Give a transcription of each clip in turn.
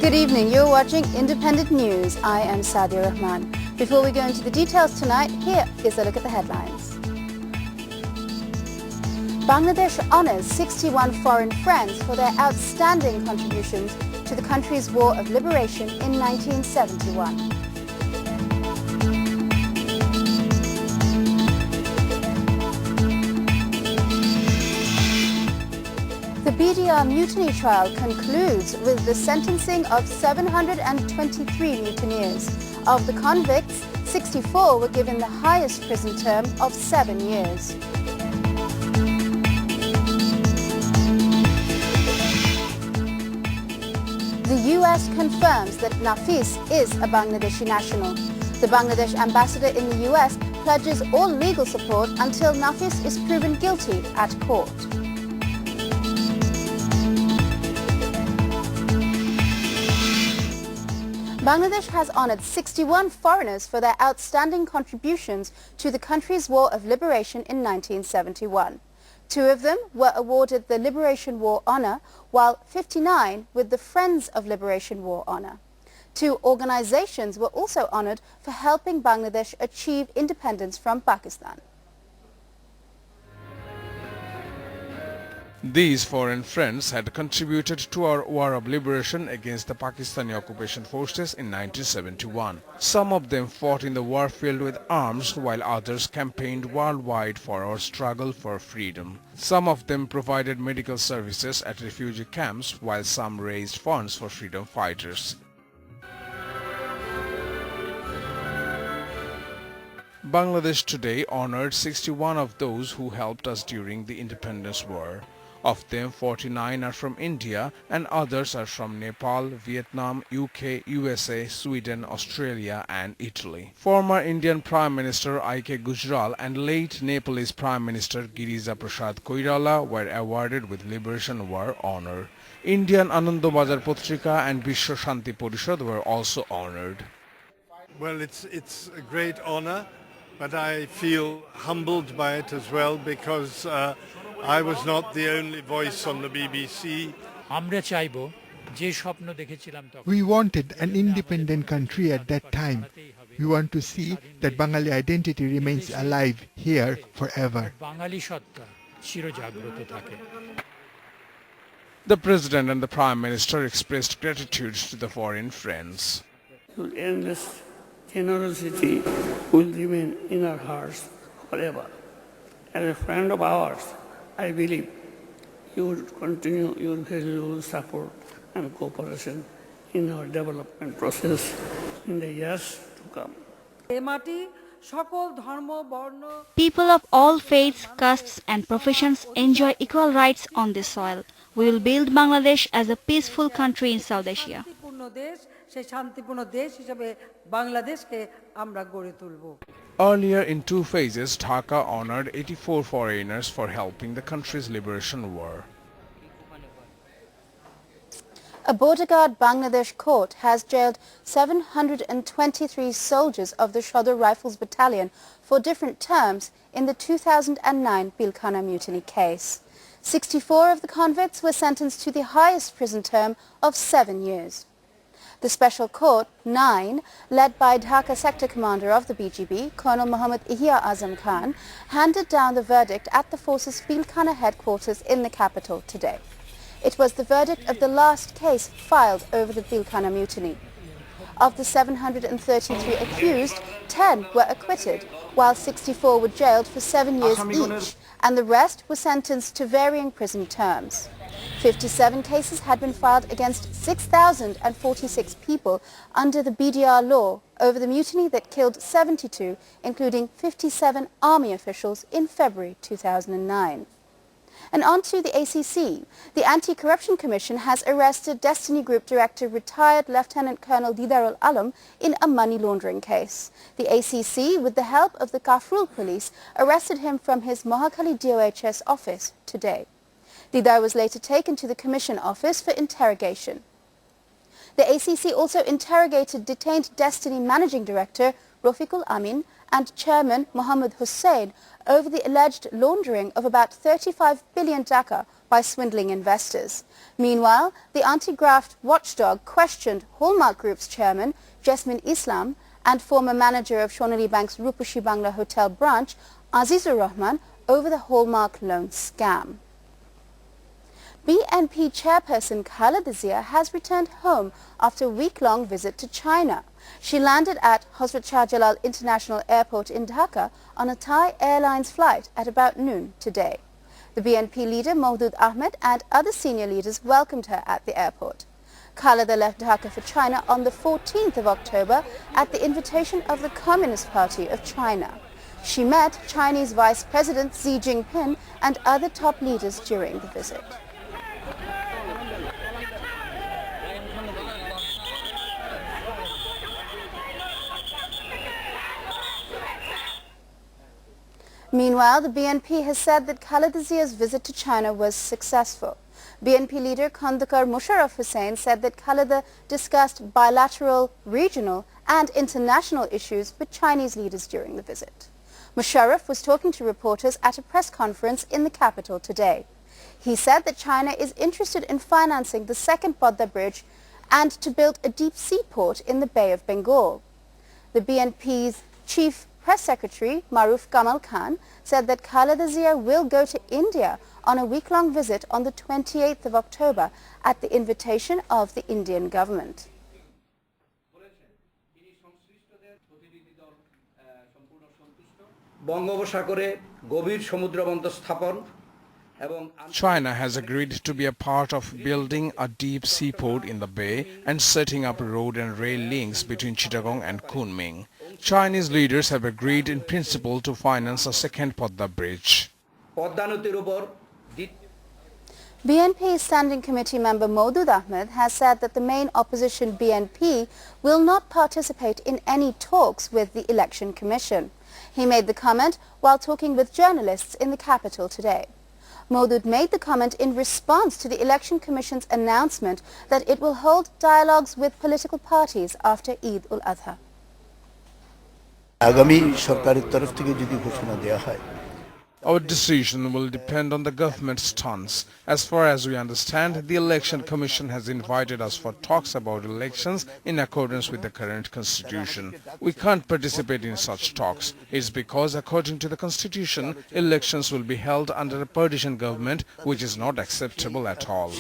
Good evening, you're watching Independent News. I am Sadia Rahman. Before we go into the details tonight, here is a look at the headlines. Bangladesh honors 61 foreign friends for their outstanding contributions to the country's War of Liberation in 1971. The BDR mutiny trial concludes with the sentencing of 723 mutineers. Of the convicts, 64 were given the highest prison term of 7 years. The US confirms that Nafis is a Bangladeshi national. The Bangladesh ambassador in the US pledges all legal support until Nafis is proven guilty at court. Bangladesh has honored 61 foreigners for their outstanding contributions to the country's War of Liberation in 1971. 2 of them were awarded the Liberation War Honor, while 59 with the Friends of Liberation War Honor. 2 organizations were also honored for helping Bangladesh achieve independence from Pakistan. These foreign friends had contributed to our War of Liberation against the Pakistani occupation forces in 1971. Some of them fought in the warfield with arms, while others campaigned worldwide for our struggle for freedom. Some of them provided medical services at refugee camps, while some raised funds for freedom fighters. Bangladesh today honored 61 of those who helped us during the independence war. Of them, 49 are from India and others are from Nepal, Vietnam, UK, USA, Sweden, Australia and Italy. Former Indian Prime Minister I.K. Gujral and late Nepalese Prime Minister Girija Prasad Koirala were awarded with Liberation War honor. Indian Anandabazar Patrika and Vishwa Shanti Parishad were also honored. Well, it's a great honor, but I feel humbled by it as well because I was not the only voice on the BBC. We wanted an independent country at that time. We want to see that Bengali identity remains alive here forever. The President and the Prime Minister expressed gratitude to the foreign friends. Your endless generosity will remain in our hearts forever. As a friend of ours, I believe you will continue your valuable support and cooperation in our development process in the years to come. People of all faiths, castes and professions enjoy equal rights on this soil. We will build Bangladesh as a peaceful country in South Asia. Earlier in 2 phases, Dhaka honored 84 foreigners for helping the country's liberation war. A border guard Bangladesh court has jailed 723 soldiers of the Shodor Rifles Battalion for different terms in the 2009 Pilkhana mutiny case. 64 of the convicts were sentenced to the highest prison term of 7 years. The Special Court 9, led by Dhaka Sector Commander of the BGB, Colonel Mohammad Ihya Azam Khan, handed down the verdict at the force's Pilkhana headquarters in the capital today. It was the verdict of the last case filed over the Pilkhana mutiny. Of the 733 accused, 10 were acquitted, while 64 were jailed for 7 years each, and the rest were sentenced to varying prison terms. 57 cases had been filed against 6,046 people under the BDR law over the mutiny that killed 72, including 57 army officials in February 2009. And on to the ACC. The Anti-Corruption Commission has arrested Destiny Group Director retired Lieutenant Colonel Didarul Alam in a money laundering case. The ACC, with the help of the Kafrul police, arrested him from his Mohakali DOHS office today. Didar was later taken to the Commission office for interrogation. The ACC also interrogated detained Destiny Managing Director Rafiqul Amin and Chairman Mohammed Hussain over the alleged laundering of about 35 billion taka by swindling investors. Meanwhile, the anti-graft watchdog questioned Hallmark Group's chairman, Jasmine Islam, and former manager of Sonali Bank's Rupushi Bangla Hotel branch, Azizur Rahman, over the Hallmark loan scam. BNP chairperson Khaleda Zia has returned home after a week-long visit to China. She landed at Hazrat Shah Jalal International Airport in Dhaka on a Thai Airlines flight at about noon today. The BNP leader Maudud Ahmed and other senior leaders welcomed her at the airport. Khaleda left Dhaka for China on the 14th of October at the invitation of the Communist Party of China. She met Chinese Vice President Xi Jinping and other top leaders during the visit. Meanwhile, the BNP has said that Khaleda Zia's visit to China was successful. BNP leader Khandakar Musharraf Hussain said that Khaleda discussed bilateral, regional and international issues with Chinese leaders during the visit. Musharraf was talking to reporters at a press conference in the capital today. He said that China is interested in financing the second Podda Bridge and to build a deep sea port in the Bay of Bengal. The BNP's chief Press Secretary Maruf Kamal Khan said that Khaleda Zia will go to India on a week-long visit on the 28th of October at the invitation of the Indian government. China has agreed to be a part of building a deep seaport in the bay and setting up road and rail links between Chittagong and Kunming. Chinese leaders have agreed in principle to finance a second Podda Bridge. BNP Standing Committee member Maudud Ahmed has said that the main opposition BNP will not participate in any talks with the Election Commission. He made the comment while talking with journalists in the capital today. Maudud made the comment in response to the Election Commission's announcement that it will hold dialogues with political parties after Eid ul-Adha. Our decision will depend on the government's stance. As far as we understand, the Election Commission has invited us for talks about elections in accordance with the current constitution. We can't participate in such talks. It's because, according to the constitution, elections will be held under a partition government, which is not acceptable at all.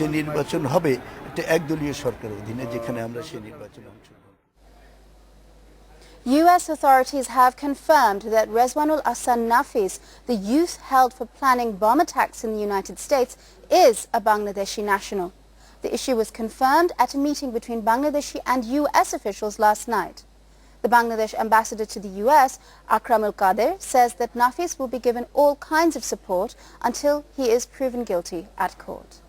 U.S. authorities have confirmed that Rezwanul Ahsan Nafis, the youth held for planning bomb attacks in the United States, is a Bangladeshi national. The issue was confirmed at a meeting between Bangladeshi and U.S. officials last night. The Bangladesh ambassador to the U.S., Akramul Kader, says that Nafis will be given all kinds of support until he is proven guilty at court.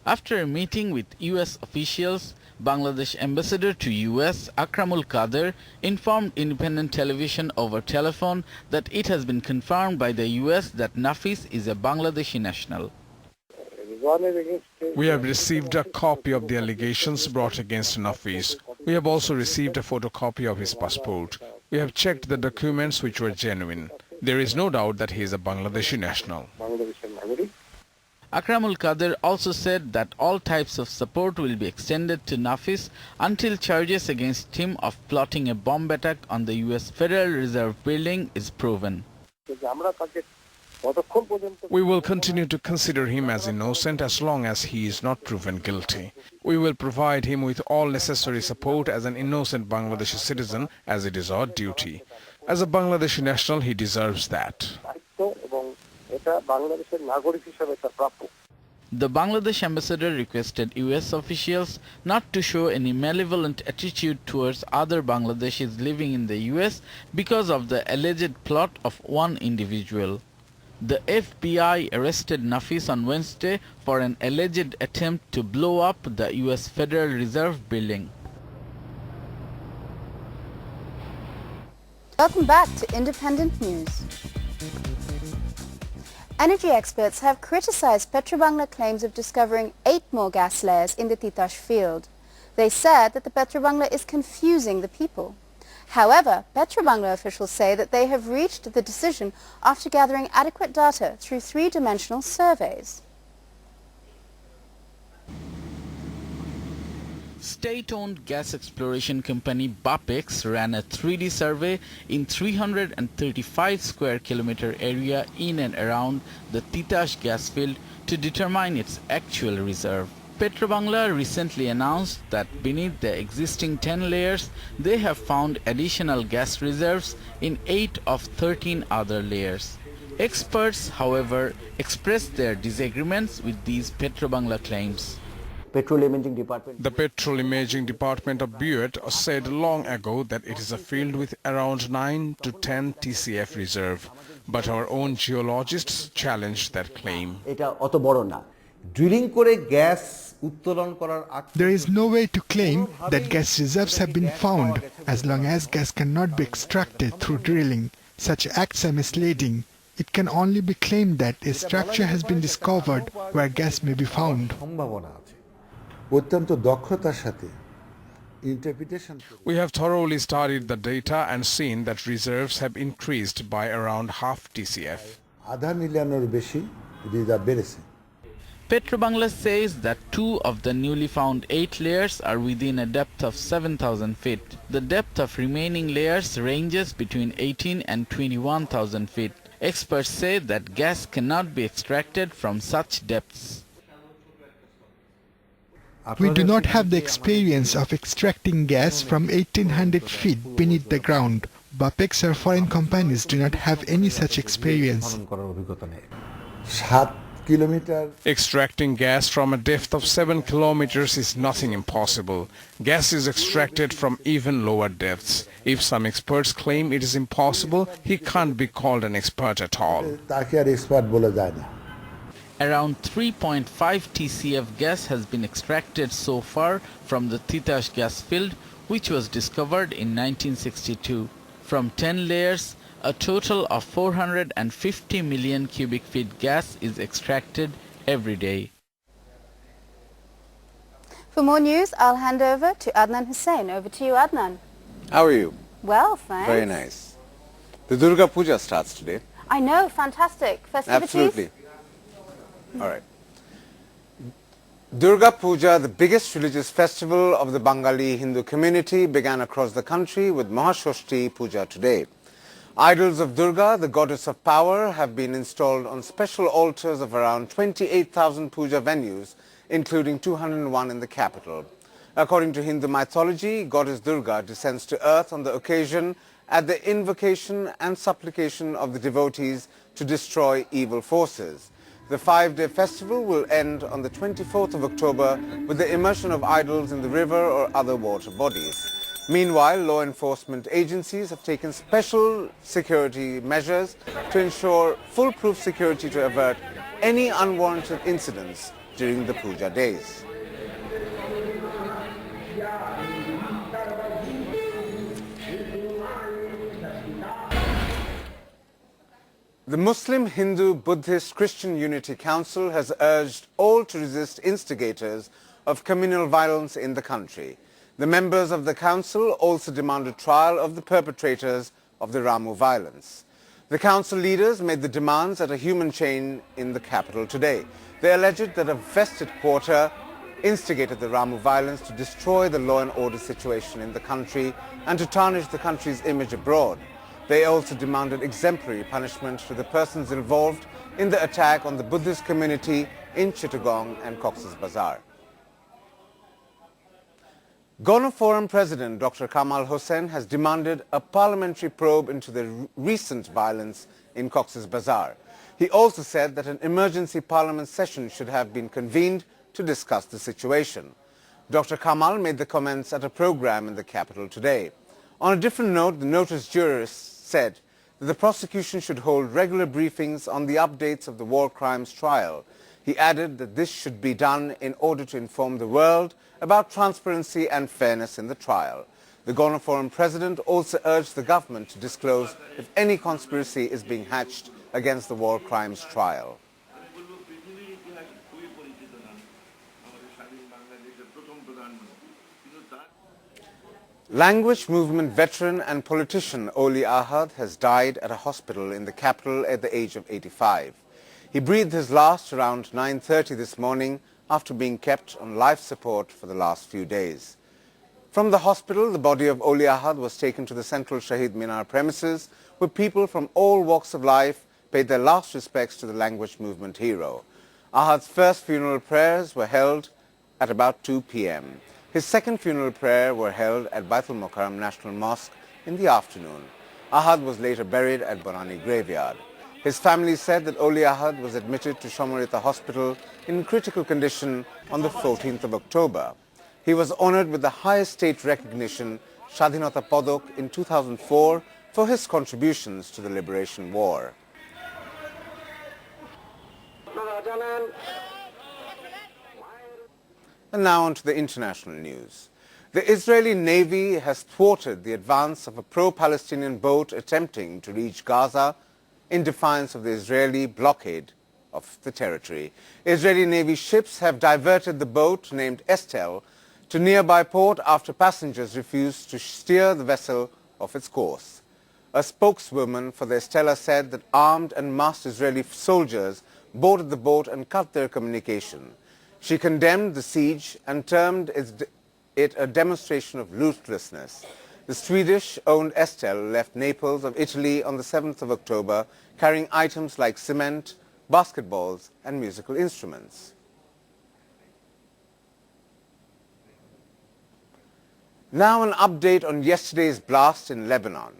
After a meeting with U.S. officials, Bangladesh ambassador to U.S. Akramul Kader informed independent television over telephone that it has been confirmed by the U.S. that Nafis is a Bangladeshi national. We have received a copy of the allegations brought against Nafis. We have also received a photocopy of his passport. We have checked the documents which were genuine. There is no doubt that he is a Bangladeshi national. Akramul Kader also said that all types of support will be extended to Nafis until charges against him of plotting a bomb attack on the U.S. Federal Reserve building is proven. We will continue to consider him as innocent as long as he is not proven guilty. We will provide him with all necessary support as an innocent Bangladeshi citizen, as it is our duty. As a Bangladeshi national, he deserves that. The Bangladesh ambassador requested U.S. officials not to show any malevolent attitude towards other Bangladeshis living in the U.S. because of the alleged plot of one individual. The FBI arrested Nafis on Wednesday for an alleged attempt to blow up the U.S. Federal Reserve building. Welcome back to Independent News. Energy experts have criticized Petrobangla claims of discovering 8 more gas layers in the Titash field. They said that the Petrobangla is confusing the people. However, Petrobangla officials say that they have reached the decision after gathering adequate data through three-dimensional surveys. State-owned gas exploration company BAPEX ran a 3D survey in 335 square kilometer area in and around the Titash gas field to determine its actual reserve. Petrobangla recently announced that beneath the existing 10 layers, they have found additional gas reserves in 8 of 13 other layers. Experts, however, expressed their disagreements with these Petrobangla claims. The Petrol Imaging Department of Buet said long ago that it is a field with around 9 to 10 TCF reserve, but our own geologists challenged that claim. There is no way to claim that gas reserves have been found as long as gas cannot be extracted through drilling. Such acts are misleading. It can only be claimed that a structure has been discovered where gas may be found. We have thoroughly studied the data and seen that reserves have increased by around half TCF. Petrobangla says that 2 of the newly found 8 layers are within a depth of 7,000 feet. The depth of remaining layers ranges between 18 and 21,000 feet. Experts say that gas cannot be extracted from such depths. We do not have the experience of extracting gas from 1800 feet beneath the ground. BAPEX or foreign companies do not have any such experience. Extracting gas from a depth of 7 kilometers is nothing impossible. Gas is extracted from even lower depths. If some experts claim it is impossible, he can't be called an expert at all. Around 3.5 TCF gas has been extracted so far from the Titash gas field, which was discovered in 1962. From 10 layers, a total of 450 million cubic feet gas is extracted every day. For more news, I'll hand over to Adnan Hussain. Over to you, Adnan. How are you? Well, thanks. Very nice. The Durga Puja starts today. I know, fantastic. Festivities? Absolutely. All right. Durga Puja, the biggest religious festival of the Bengali Hindu community, began across the country with Mahashashti Puja today. Idols of Durga, the goddess of power, have been installed on special altars of around 28,000 puja venues, including 201 in the capital. According to Hindu mythology, goddess Durga descends to earth on the occasion at the invocation and supplication of the devotees to destroy evil forces. The 5-day festival will end on the 24th of October with the immersion of idols in the river or other water bodies. Meanwhile, law enforcement agencies have taken special security measures to ensure foolproof security to avert any unwarranted incidents during the puja days. The Muslim, Hindu, Buddhist, Christian Unity Council has urged all to resist instigators of communal violence in the country. The members of the council also demanded trial of the perpetrators of the Ramu violence. The council leaders made the demands at a human chain in the capital today. They alleged that a vested quarter instigated the Ramu violence to destroy the law and order situation in the country and to tarnish the country's image abroad. They also demanded exemplary punishment to the persons involved in the attack on the Buddhist community in Chittagong and Cox's Bazar. Gona Forum President Dr. Kamal Hossain has demanded a parliamentary probe into the recent violence in Cox's Bazar. He also said that an emergency parliament session should have been convened to discuss the situation. Dr. Kamal made the comments at a program in the capital today. On a different note, the notice jurist said that the prosecution should hold regular briefings on the updates of the war crimes trial. He added that this should be done in order to inform the world about transparency and fairness in the trial. The Gona Forum president also urged the government to disclose if any conspiracy is being hatched against the war crimes trial. Language movement veteran and politician Oli Ahad has died at a hospital in the capital at the age of 85. He breathed his last around 9:30 this morning after being kept on life support for the last few days. From the hospital, the body of Oli Ahad was taken to the central Shahid Minar premises, where people from all walks of life paid their last respects to the language movement hero. Ahad's first funeral prayers were held at about 2 p.m. His second funeral prayer were held at Baitul Mokarram National Mosque in the afternoon. Ahad was later buried at Borani Graveyard. His family said that Oli Ahad was admitted to Shomarita Hospital in critical condition on the 14th of October. He was honored with the highest state recognition, Shadhinata Padok, in 2004 for his contributions to the Liberation War. And now on to the international news. The Israeli Navy has thwarted the advance of a pro-Palestinian boat attempting to reach Gaza in defiance of the Israeli blockade of the territory. Israeli Navy ships have diverted the boat named Estel to nearby port after passengers refused to steer the vessel off its course. A spokeswoman for the Estella said that armed and masked Israeli soldiers boarded the boat and cut their communication. She condemned the siege and termed it a demonstration of ruthlessness. The Swedish-owned Estel left Naples of Italy on the 7th of October carrying items like cement, basketballs and musical instruments. Now an update on yesterday's blast in Lebanon.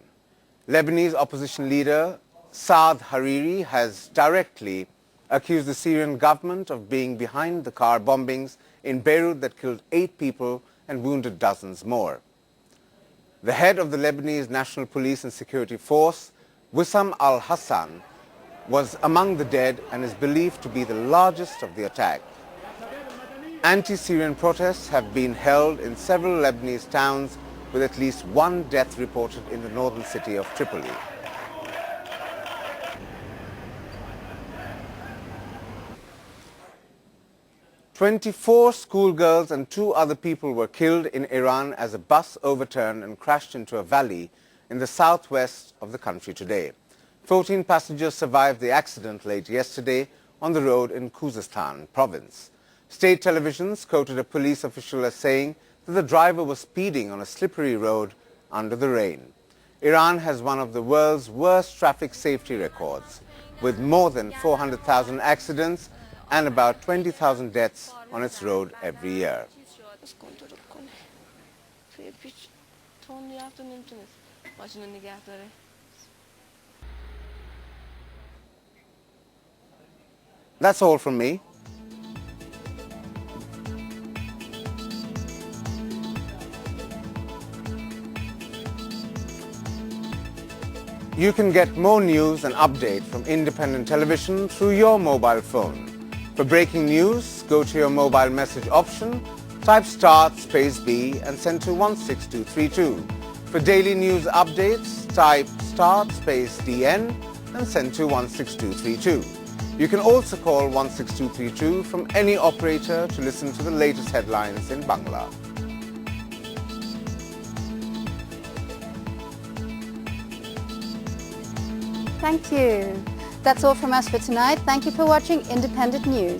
Lebanese opposition leader Saad Hariri has directly accused the Syrian government of being behind the car bombings in Beirut that killed 8 people and wounded dozens more. The head of the Lebanese National Police and Security Force, Wissam al-Hassan, was among the dead and is believed to be the largest of the attack. Anti-Syrian protests have been held in several Lebanese towns, with at least 1 death reported in the northern city of Tripoli. "24 schoolgirls and 2 other people were killed in Iran as a bus overturned and crashed into a valley in the southwest of the country today. 14 passengers survived the accident late yesterday on the road in Khuzestan province. State televisions quoted a police official as saying that the driver was speeding on a slippery road under the rain. Iran has one of the world's worst traffic safety records, with more than 400,000 accidents and about 20,000 deaths on its road every year. That's all from me. You can get more news and update from independent television through your mobile phone. For breaking news, go to your mobile message option, type *B and send to 16232. For daily news updates, type *DN and send to 16232. You can also call 16232 from any operator to listen to the latest headlines in Bangla. Thank you. That's all from us for tonight. Thank you for watching Independent News.